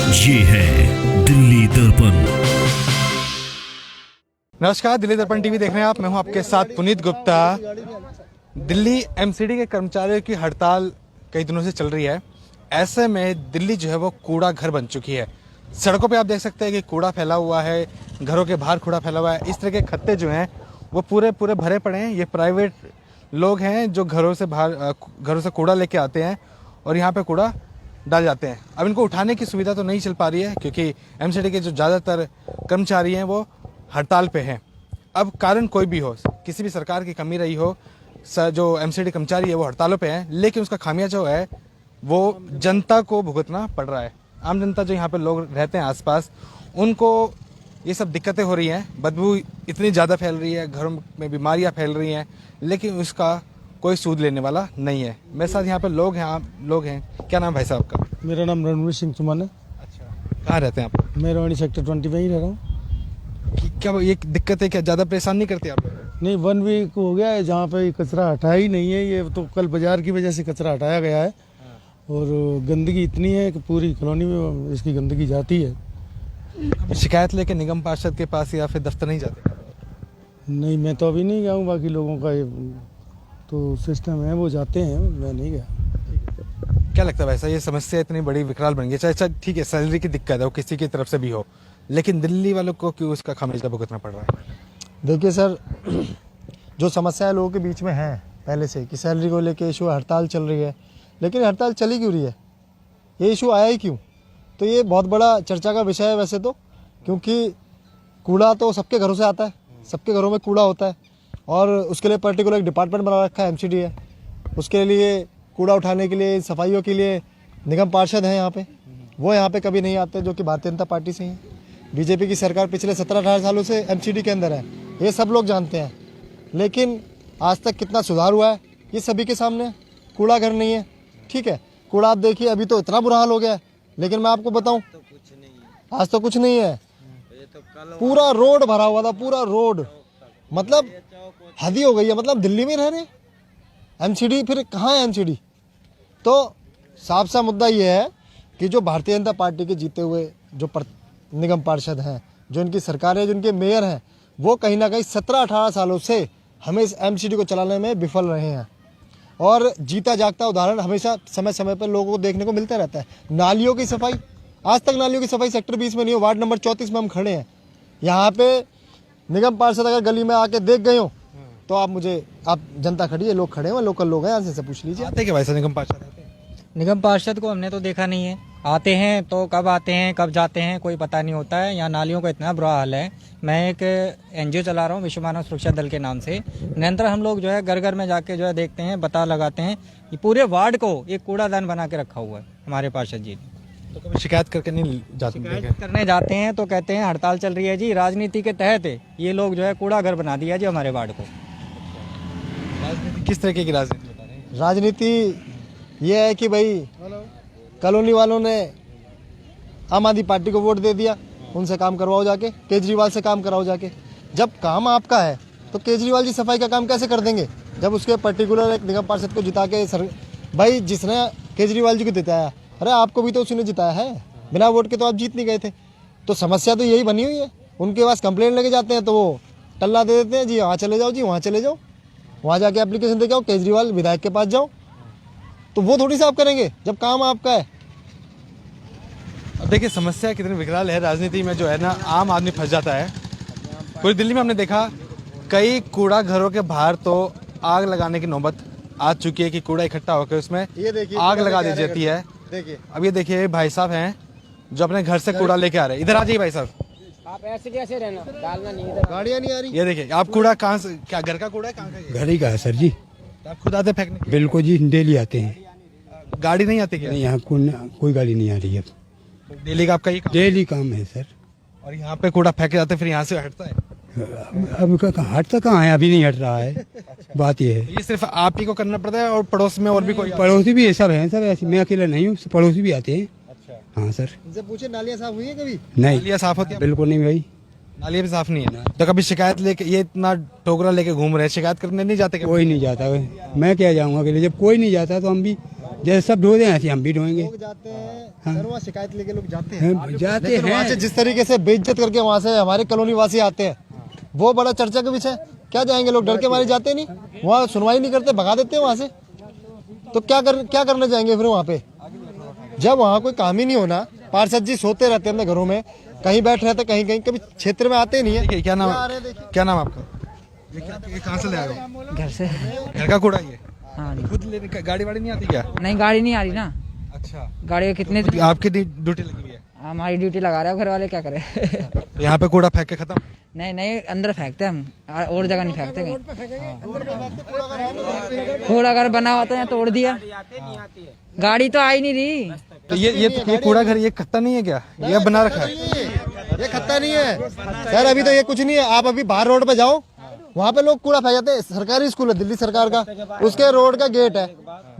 ये है दिल्ली दर्पण। नमस्कार, दिल्ली दर्पण टीवी देख रहे हैं आप। मैं हूं आपके साथ पुनीत गुप्ता। दिल्ली एमसीडी के कर्मचारियों की हड़ताल कई दिनों से चल रही है। ऐसे में दिल्ली जो है वो कूड़ा घर बन चुकी है। सड़कों पे आप देख सकते हैं कि कूड़ा फैला हुआ है, घरों के बाहर कूड़ा फैला हुआ है। इस तरह के खत्ते जो हैं वो पूरे भरे पड़े हैं। ये प्राइवेट लोग हैं जो घरों से कूड़ा लेके आते हैं और यहाँ पे कूड़ा डाल जाते हैं। अब इनको उठाने की सुविधा तो नहीं चल पा रही है क्योंकि एमसीडी के जो ज़्यादातर कर्मचारी हैं वो हड़ताल पे हैं। अब कारण कोई भी हो, किसी भी सरकार की कमी रही हो, जो एमसीडी कर्मचारी है वो हड़तालों पे हैं, लेकिन उसका खामियाजा जो है वो जनता को भुगतना पड़ रहा है। आम जनता जो यहाँ पे लोग रहते हैं आसपास, उनको ये सब दिक्कतें हो रही हैं। बदबू इतनी ज़्यादा फैल रही है, घरों में बीमारियाँ फैल रही हैं, लेकिन उसका कोई सूद लेने वाला नहीं है। मेरे साथ यहाँ पे लोग हैं। क्या नाम है भाई साहब का? मेरा नाम रणवीर सिंह चुमान है। अच्छा, कहाँ रहते हैं आप? मैं रोहिणी सेक्टर 20 में ही रह रहा हूँ। क्या ये दिक्कत है? क्या ज़्यादा परेशान नहीं करते आप? नहीं, 1 वीक हो गया है जहाँ पे कचरा हटाया ही नहीं है। ये तो कल बाजार की वजह से कचरा हटाया गया है और गंदगी इतनी है कि पूरी कॉलोनी में इसकी गंदगी जाती है। शिकायत लेके निगम पार्षद के पास या फिर दफ्तर नहीं जाते? नहीं, मैं तो अभी नहीं गया हूँ। बाकी लोगों का ये तो सिस्टम है, वो जाते हैं, मैं नहीं गया। क्या लगता है वैसा, ये समस्या इतनी बड़ी विकराल बन गई? चाहे ठीक है, सैलरी की दिक्कत है, वो किसी की तरफ से भी हो, लेकिन दिल्ली वालों को क्यों उसका खामियाजा भुगतना पड़ रहा है? देखिए सर, जो समस्या लोगों के बीच में है पहले से कि सैलरी को लेके इशू, हड़ताल चल रही है, लेकिन हड़ताल चली क्यों रही है, ये इशू आया ही क्यों? तो ये बहुत बड़ा चर्चा का विषय है वैसे तो, क्योंकि कूड़ा तो सबके घरों से आता है, सबके घरों में कूड़ा होता है और उसके लिए पर्टिकुलर एक डिपार्टमेंट बना रखा है, एमसीडी है। उसके लिए कूड़ा उठाने के लिए, सफाइयों के लिए निगम पार्षद हैं यहाँ पे, वो यहाँ पे कभी नहीं आते, जो कि भारतीय जनता पार्टी से हैं। बीजेपी की सरकार पिछले 17-18 सालों से एमसीडी के अंदर है, ये सब लोग जानते हैं। लेकिन आज तक कितना सुधार हुआ है ये सभी के सामने है। कूड़ा घर नहीं है, ठीक है। कूड़ा आप देखिए, अभी तो इतना बुरा हाल हो गया है, लेकिन मैं आपको बताऊं आज तो कुछ नहीं है। पूरा रोड भरा हुआ था, पूरा रोड, मतलब हद ही हो गई है। मतलब दिल्ली में रह रहे एमसीडी, फिर कहाँ है एमसीडी? तो साफ सा मुद्दा ये है कि जो भारतीय जनता पार्टी के जीते हुए जो निगम पार्षद हैं, जो इनकी सरकार है, जो इनके मेयर हैं, वो कहीं ना कहीं 17-18 सालों से हमें इस एमसीडी को चलाने में विफल रहे हैं। और जीता जागता उदाहरण हमेशा समय समय पर लोगों को देखने को मिलता रहता है। नालियों की सफाई, आज तक नालियों की सफाई सेक्टर 20 में नहीं हो। वार्ड नंबर 34 में हम खड़े हैं। यहाँ पे निगम पार्षद अगर गली में आके देख गए हो तो आप जनता खड़ी है, लोग खड़े हैं, लोकल लोग हैं, यहाँ से पूछ लीजिए। आते क्या वैसे निगम पार्षद आते हैं? निगम पार्षद को हमने तो देखा नहीं है। आते हैं तो कब आते हैं कब जाते हैं कोई पता नहीं होता है। यहाँ नालियों का इतना बुरा हाल है। मैं एक एनजीओ चला रहा हूँ, विश्व मानव सुरक्षा दल के नाम से। निरंतर हम लोग जो है घर घर में जाके जो है देखते हैं, पता लगाते हैं। ये पूरे वार्ड को एक कूड़ादान बना के रखा हुआ है हमारे पार्षद जी ने। तो कभी शिकायत करके नहीं जाते? शिकायत करने जाते हैं तो कहते हैं हड़ताल चल रही है जी, राजनीति के तहत ये लोग जो है कूड़ा घर बना दिया जी हमारे वार्ड को। राजनीति किस तरीके की राजनीति बता रहे हैं? राजनीति ये है कि भाई कॉलोनी वालों ने आम आदमी पार्टी को वोट दे दिया, उनसे काम करवाओ जाके, केजरीवाल से काम कराओ जाके। जब काम आपका है तो केजरीवाल जी सफाई का काम कैसे कर देंगे, जब उसके पर्टिकुलर एक निगम पार्षद को जिता के भाई जिसने केजरीवाल जी को जिताया, अरे आपको भी तो उसी ने जिताया है, बिना वोट के तो आप जीत नहीं गए थे। तो समस्या तो यही बनी हुई है। उनके पास कंप्लेंट लेके जाते हैं तो वो टल्ला दे देते हैं, जी वहाँ चले जाओ, जी वहाँ चले जाओ, वहाँ जाके एप्लीकेशन दे के आओ, केजरीवाल विधायक के पास जाओ। तो वो थोड़ी सा आप करेंगे जब काम आपका है। अब देखिए समस्या कितनी विकराल है। राजनीति में जो है ना, आम आदमी फंस जाता है। पूरी दिल्ली में हमने देखा कई कूड़ा घरों के बाहर तो आग लगाने की नौबत आ चुकी है कि कूड़ा इकट्ठा होकर उसमें आग लगा दी जाती है। देखिए, अब ये देखिए भाई साहब हैं जो अपने घर से कूड़ा लेके आ रहे हैं। इधर आ जाइए भाई साहब। आप ऐसे कैसे रहना, डालना नहीं इधर, गाड़ियाँ नहीं आ रही। ये देखिए, आप कूड़ा कहाँ से, क्या घर का कूड़ा है, कहाँ का है? घर ही का है सर जी। तो आप खुद आते फेंकने? बिल्कुल जी, डेली आते हैं। गाड़ी नहीं आती क्या? नहीं, यहाँ कोई गाड़ी नहीं आ रही है। डेली का आपका ही काम? डेली काम है सर। और यहाँ पे कूड़ा फेंके जाते फिर यहाँ से हटता है? अब हटता कहाँ है, अभी नहीं हट रहा है। बात ये है, ये सिर्फ आप ही को करना पड़ता है और पड़ोस में और भी कोई? पड़ोसी भी ये सब है सर, ऐसे मैं अकेला नहीं हूँ, पड़ोसी भी आते हैं। अच्छा, हाँ सर। इनसे पूछे नालियाँ साफ हुई है कभी? नहीं, नालियाँ साफ होती है? बिल्कुल नहीं भाई, नालियाँ भी साफ नहीं है। तो कभी शिकायत लेके, ये इतना टोकरा लेके घूम रहे हैं, शिकायत करने नहीं जाते? कोई नहीं जाता। मैं क्या जाऊँगा अकेले, जब कोई नहीं जाता तो हम भी जैसे सब ढो रहे हैं ऐसे हम भी ढोएंगे। लोग जाते हैं सर, वहाँ शिकायत लेके लोग जाते हैं, जाते लेकिन वहाँ से हैं। जिस तरीके से बेइज्जत करके वहाँ से हमारे कॉलोनी वासी आते हैं, वो बड़ा चर्चा का विषय। क्या जाएंगे लोग, डर के मारे जाते नहीं, वहाँ सुनवाई नहीं करते, भगा देते हैं वहाँ से। तो क्या करने जाएंगे फिर वहाँ पे, जब वहाँ कोई काम ही नहीं होना। पार्षद जी सोते रहते हैं अपने घरों में, कहीं बैठ रहते, कहीं कहीं, कभी क्षेत्र में आते नहीं है। देखिए, क्या नाम आपका? ये कहाँ से ले आए हो? घर से। घर का कूड़ा ये? हाँ जी। खुद लेने का गाड़ी वाड़ी नहीं आती क्या? नहीं, गाड़ी नहीं आ रही ना। अच्छा, गाड़ी का कितने आपकी ड्यूटी लगी हुई है? हमारी ड्यूटी लगा रहे हो, घर वाले क्या करें। तो यहाँ पे कूड़ा फेंक के खत्म? नहीं नहीं, अंदर फेंकते हम, और जगह नहीं फेंकते कहीं। कूड़ा घर बना हुआ था, यहाँ तोड़ दिया, गाड़ी तो आई नहीं रही। तो ये कूड़ा घर ये खत्ता नहीं है क्या? ये बना रखा है? ये खत्ता नहीं है सर, अभी तो ये कुछ नहीं है। आप अभी बाहर रोड पे जाओ, वहाँ पे लोग कूड़ा फेंक जाते हैं। सरकारी स्कूल है दिल्ली सरकार का, उसके रोड का गेट है,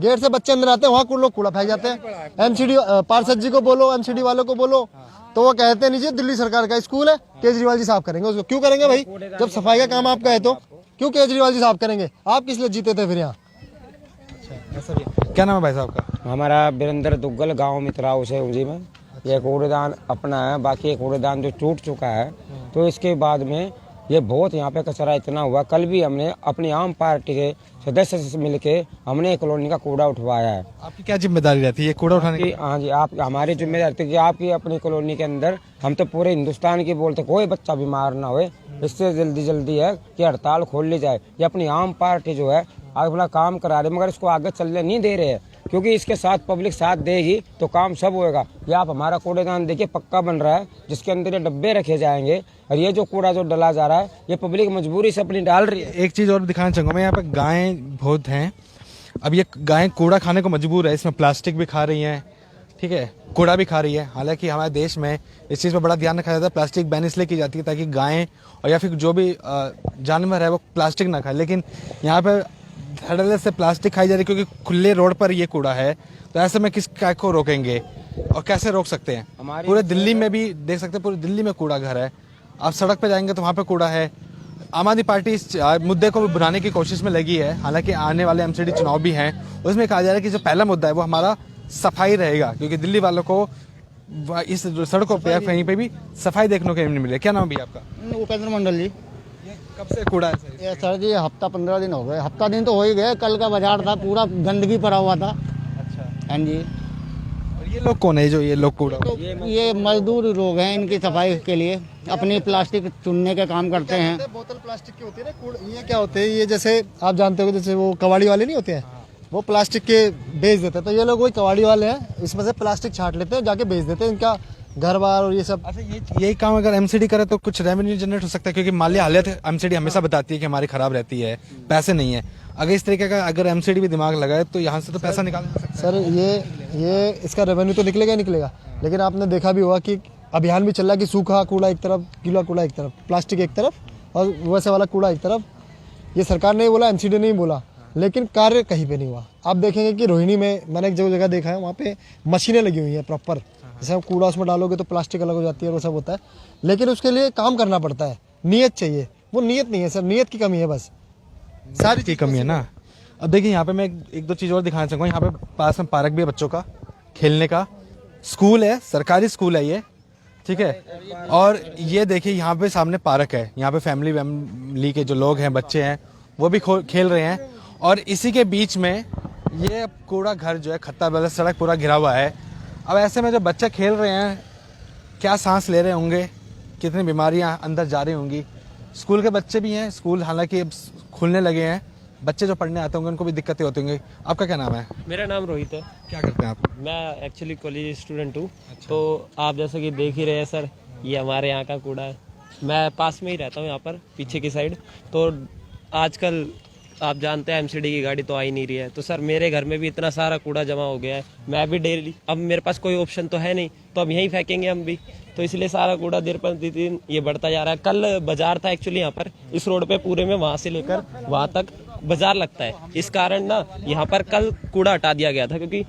गेट से बच्चे अंदर आते हैं, वहाँ लोग कूड़ा फेंक जाते हैं। एमसीडी पार्षद जी को बोलो, एमसीडी वालों को बोलो, तो वो कहते नहीं जी दिल्ली सरकार का स्कूल है, केजरीवाल जी साफ करेंगे उसको। क्यों करेंगे भाई, जब सफाई का काम आपका है तो क्यों केजरीवाल जी साफ करेंगे? आप किस लिए जीते थे फिर यहाँ? क्या नाम है भाई साहब का? हमारा वीरेंद्र दुग्गल, गांव मित्राओं से उजी में। ये कूड़ेदान अपना है, बाकी कूड़ेदान जो टूट चुका है, तो इसके बाद में ये बहुत यहाँ पे कचरा इतना हुआ। कल भी हमने अपनी आम पार्टी के सदस्य से मिलके हमने कॉलोनी का कूड़ा उठवाया है। आपकी क्या जिम्मेदारी रहती है ये कूड़ा उठाने की? हाँ जी, आप हमारी जिम्मेदारी थी कि आपकी अपनी कॉलोनी के अंदर, हम तो पूरे हिंदुस्तान की बोलते, कोई बच्चा बीमार ना होए, इससे जल्दी है कि हड़ताल खोल ली जाए। ये अपनी आम पार्टी जो है अपना काम करा रही, मगर इसको आगे चलने नहीं दे रहे हैं, क्योंकि इसके साथ पब्लिक साथ देगी तो काम सब होएगा। ये आप हमारा कूड़ेदान देखिए, पक्का बन रहा है, जिसके अंदर ये डब्बे रखे जाएंगे, और ये जो कूड़ा जो डला जा रहा है, ये पब्लिक मजबूरी से अपनी डाल रही है। एक चीज़ और दिखाना चाहूँगा मैं, यहाँ पे गायें बहुत हैं। अब ये गायें कूड़ा खाने को मजबूर है, इसमें प्लास्टिक भी खा रही हैं, ठीक है, कूड़ा भी खा रही है। हालांकि हमारे देश में इस चीज़ पर बड़ा ध्यान रखा जाता है, प्लास्टिक बैन इसलिए की जाती है ताकि गायें और या फिर जो भी जानवर है वो प्लास्टिक ना खाए। लेकिन यहाँ पर धड़ल्ले से प्लास्टिक खाई जा रही है, क्योंकि खुले रोड पर ये कूड़ा है। तो ऐसे में किस क्या को रोकेंगे और कैसे रोक सकते हैं? पूरे दिल्ली में भी देख सकते हैं, पूरे दिल्ली में कूड़ा घर है। आप सड़क पे जाएंगे तो वहाँ पे कूड़ा है। आम आदमी पार्टी इस मुद्दे को बुलाने की कोशिश में लगी है। हालांकि आने वाले एमसीडी चुनाव भी हैं, उसमें कहा जा रहा है कि जो पहला मुद्दा है वो हमारा सफाई रहेगा, क्योंकि दिल्ली वालों को इस सड़कों पे या कहीं पे भी सफाई देखने को नहीं मिले। क्या नाम है आपका? उपेंद्र मंडल जी। कब से कूड़ा है सर? ये सर जी हफ्ता 15 दिन हो गए, हफ्ता दिन तो हो ही गए। कल का बाजार था, पूरा गंदगी पड़ा हुआ था। अच्छा, हाँ जी। और ये लोग कौन है जो ये लोग कूड़ा? तो ये मजदूर लोग हैं, इनकी सफाई के लिए अपनी प्लास्टिक चुनने का काम करते हैं। बोतल प्लास्टिक की होती है ना कूड़ा, ये क्या होते हैं, ये जैसे आप जानते हो, जैसे वो कबाड़ी वाले नहीं होते हैं, वो प्लास्टिक के बेच देते हैं। तो ये लोग वही कबाड़ी वाले हैं, इसमें से प्लास्टिक छांट लेते हैं, जाके बेच देते हैं। इनका घर बार और ये सब। अच्छा, यही काम अगर एमसीडी करे तो कुछ रेवेन्यू जनरेट हो सकता है, क्योंकि माली हालत एमसीडी हमेशा बताती है कि हमारी खराब रहती है, पैसे नहीं है। अगर इस तरीके का अगर एमसीडी भी दिमाग लगाए तो यहाँ से तो पैसा निकाल सकता है। सर ये इसका रेवेन्यू तो निकलेगा ही निकलेगा, लेकिन आपने देखा भी होगा कि अभियान भी चल रहा है कि सूखा कूड़ा एक तरफ, गीला कूड़ा एक तरफ, प्लास्टिक एक तरफ और वैसे वाला कूड़ा एक तरफ। ये सरकार ने बोला, एमसीडी ने बोला, लेकिन कार्य कहीं पे नहीं हुआ। आप देखेंगे कि रोहिणी में मैंने एक जगह देखा है, वहाँ पे मशीनें लगी हुई हैं प्रॉपर, जैसे आप कूड़ा उसमें डालोगे तो प्लास्टिक अलग हो जाती है और वो सब होता है, लेकिन उसके लिए काम करना पड़ता है, नियत चाहिए। वो नियत नहीं है सर, नियत की कमी है, बस सारी की कमी है ना। अब देखिए यहाँ पे मैं एक दो चीज़ और दिखाना चाहूँगा। यहाँ पे पास में पार्क भी है बच्चों का खेलने का, स्कूल है, सरकारी स्कूल है ये, ठीक है। और ये देखिए यहाँ पे सामने पार्क है, यहाँ पे फैमिली के जो लोग हैं, बच्चे हैं, वो भी खेल रहे हैं। और इसी के बीच में ये कूड़ा घर जो है, खत्ता वाला सड़क पूरा घिरा हुआ है। अब ऐसे में जब बच्चे खेल रहे हैं, क्या सांस ले रहे होंगे, कितनी बीमारियां अंदर जा रही होंगी। स्कूल के बच्चे भी हैं, स्कूल हालांकि अब खुलने लगे हैं, बच्चे जो पढ़ने आते होंगे उनको भी दिक्कतें होती होंगी। आपका क्या नाम है? मेरा नाम रोहित है। क्या करते हैं आप? मैं एक्चुअली कॉलेज स्टूडेंट हूँ। तो आप जैसे कि देख ही रहे हैं सर, ये हमारे यहाँ का कूड़ा है। मैं पास में ही रहता हूँ, यहाँ पर पीछे की साइड। तो आजकल आप जानते हैं एमसीडी की गाड़ी तो आ ही नहीं रही है। तो सर मेरे घर में भी इतना सारा कूड़ा जमा हो गया है, मैं भी डेली, अब मेरे पास कोई ऑप्शन तो है नहीं, तो अब यहीं फेंकेंगे हम भी। तो इसलिए सारा कूड़ा देर पर दिन ये बढ़ता जा रहा है। कल बाजार था एक्चुअली यहाँ पर, इस रोड पे पूरे में, वहाँ से लेकर वहाँ तक बाजार लगता है। इस कारण ना यहाँ पर कल कूड़ा हटा दिया गया था, क्योंकि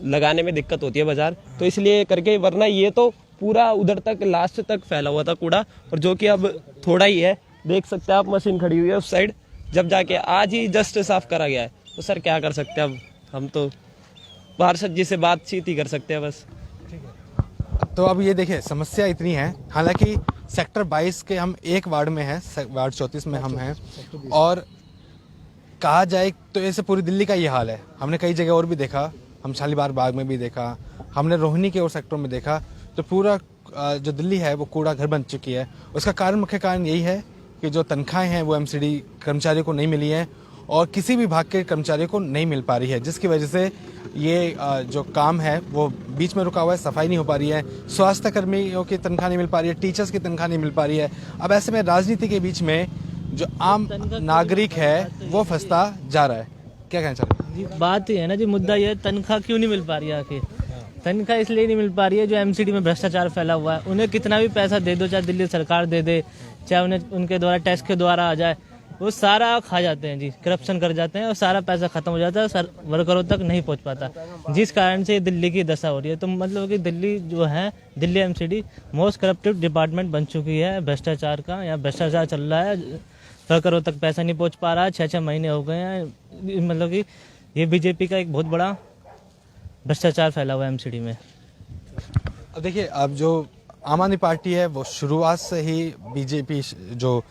लगाने में दिक्कत होती है बाजार, तो इसलिए करके, वरना ये तो पूरा उधर तक लास्ट तक फैला हुआ था कूड़ा, और जो कि अब थोड़ा ही है। देख सकते हैं आप, मशीन खड़ी हुई है उस साइड, जब जाके आज ही जस्ट साफ करा गया है। तो सर क्या कर सकते हैं अब, हम तो पार्षद जी से बातचीत ही कर सकते हैं बस। तो अब ये देखिए समस्या इतनी है, हालांकि सेक्टर 22 के हम एक वार्ड में हैं, वार्ड 34 में हम हैं, और कहा जाए तो ऐसे पूरी दिल्ली का ये हाल है। हमने कई जगह और भी देखा, हम शालीमार बाग में भी देखा, हमने रोहिणी के और सेक्टरों में देखा, तो पूरा जो दिल्ली है वो कूड़ा घर बन चुकी है। उसका कारण, मुख्य कारण यही है कि जो तनख्वाहें हैं वो एमसीडी कर्मचारियों को नहीं मिली हैं और किसी भी विभाग के कर्मचारियों को नहीं मिल पा रही है, जिसकी वजह से ये जो काम है वो बीच में रुका हुआ है, सफाई नहीं हो पा रही है, स्वास्थ्य कर्मियों की तनख्वाह नहीं मिल पा रही है, टीचर्स की तनख्वाह नहीं मिल पा रही है। अब ऐसे में राजनीति के बीच में जो आम नागरिक है वो फंसता जा रहा है। क्या कहना चाहते हैं? जी बात ही है ना जी, मुद्दा ये है तनख्वाह क्यों नहीं मिल पा रही है आखिर। तनख्वाह इसलिए नहीं मिल पा रही है जो एमसीडी में भ्रष्टाचार फैला हुआ है। उन्हें कितना भी पैसा दे दो, चाहे दिल्ली सरकार दे दे, चाहे उन्हें उनके द्वारा टैक्स के द्वारा आ जाए, वो सारा खा जाते हैं जी, करप्शन कर जाते हैं और सारा पैसा खत्म हो जाता है, वर्करों तक नहीं पहुंच पाता, जिस कारण से दिल्ली की दशा हो रही है। तो मतलब कि दिल्ली जो है, दिल्ली एमसीडी मोस्ट करप्टिव डिपार्टमेंट बन चुकी है भ्रष्टाचार का। यहाँ भ्रष्टाचार चल रहा है, वर्करों तक पैसा नहीं पहुंच पा रहा है, 6-6 महीने हो गए हैं। मतलब कि ये बीजेपी का एक बहुत बड़ा भ्रष्टाचार फैला हुआ है एमसीडी में। अब देखिए, अब जो आम आदमी पार्टी है वो शुरुआत से ही बीजेपी जो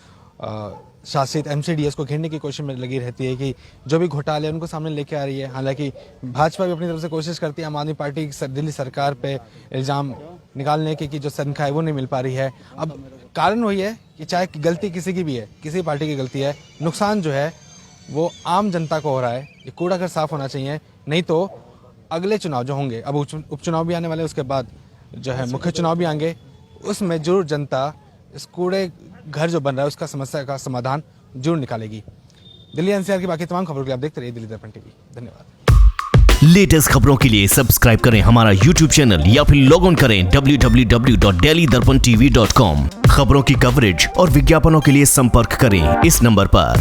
शासित एमसीडीएस को घेरने की कोशिश में लगी रहती है कि जो भी घोटाले उनको सामने लेके आ रही है। हालांकि भाजपा भी अपनी तरफ से कोशिश करती है आम आदमी पार्टी दिल्ली सरकार पे इल्ज़ाम निकालने की कि जो तनख्वाह है वो नहीं मिल पा रही है। अब कारण वही है कि चाहे गलती किसी की भी है, किसी पार्टी की गलती है, नुकसान जो है वो आम जनता को हो रहा है। ये कूड़ा घर साफ होना चाहिए, नहीं तो अगले चुनाव जो होंगे, अब उपचुनाव भी आने वाले, उसके बाद जो है मुख्य चुनाव भी आएंगे, उसमें जरूर जनता इस कूड़े घर जो बन रहा है उसका समस्या का समाधान जरूर निकालेगी। दिल्ली एनसीआर की बाकी तमाम खबरों के लिए आप देखते रहिए दिल्ली दर्पण टीवी। धन्यवाद। लेटेस्ट खबरों के लिए सब्सक्राइब करें हमारा यूट्यूब चैनल या फिर लॉग ऑन करें www.delhidarpantv.com। खबरों की कवरेज और विज्ञापनों के लिए संपर्क करें इस नंबर पर।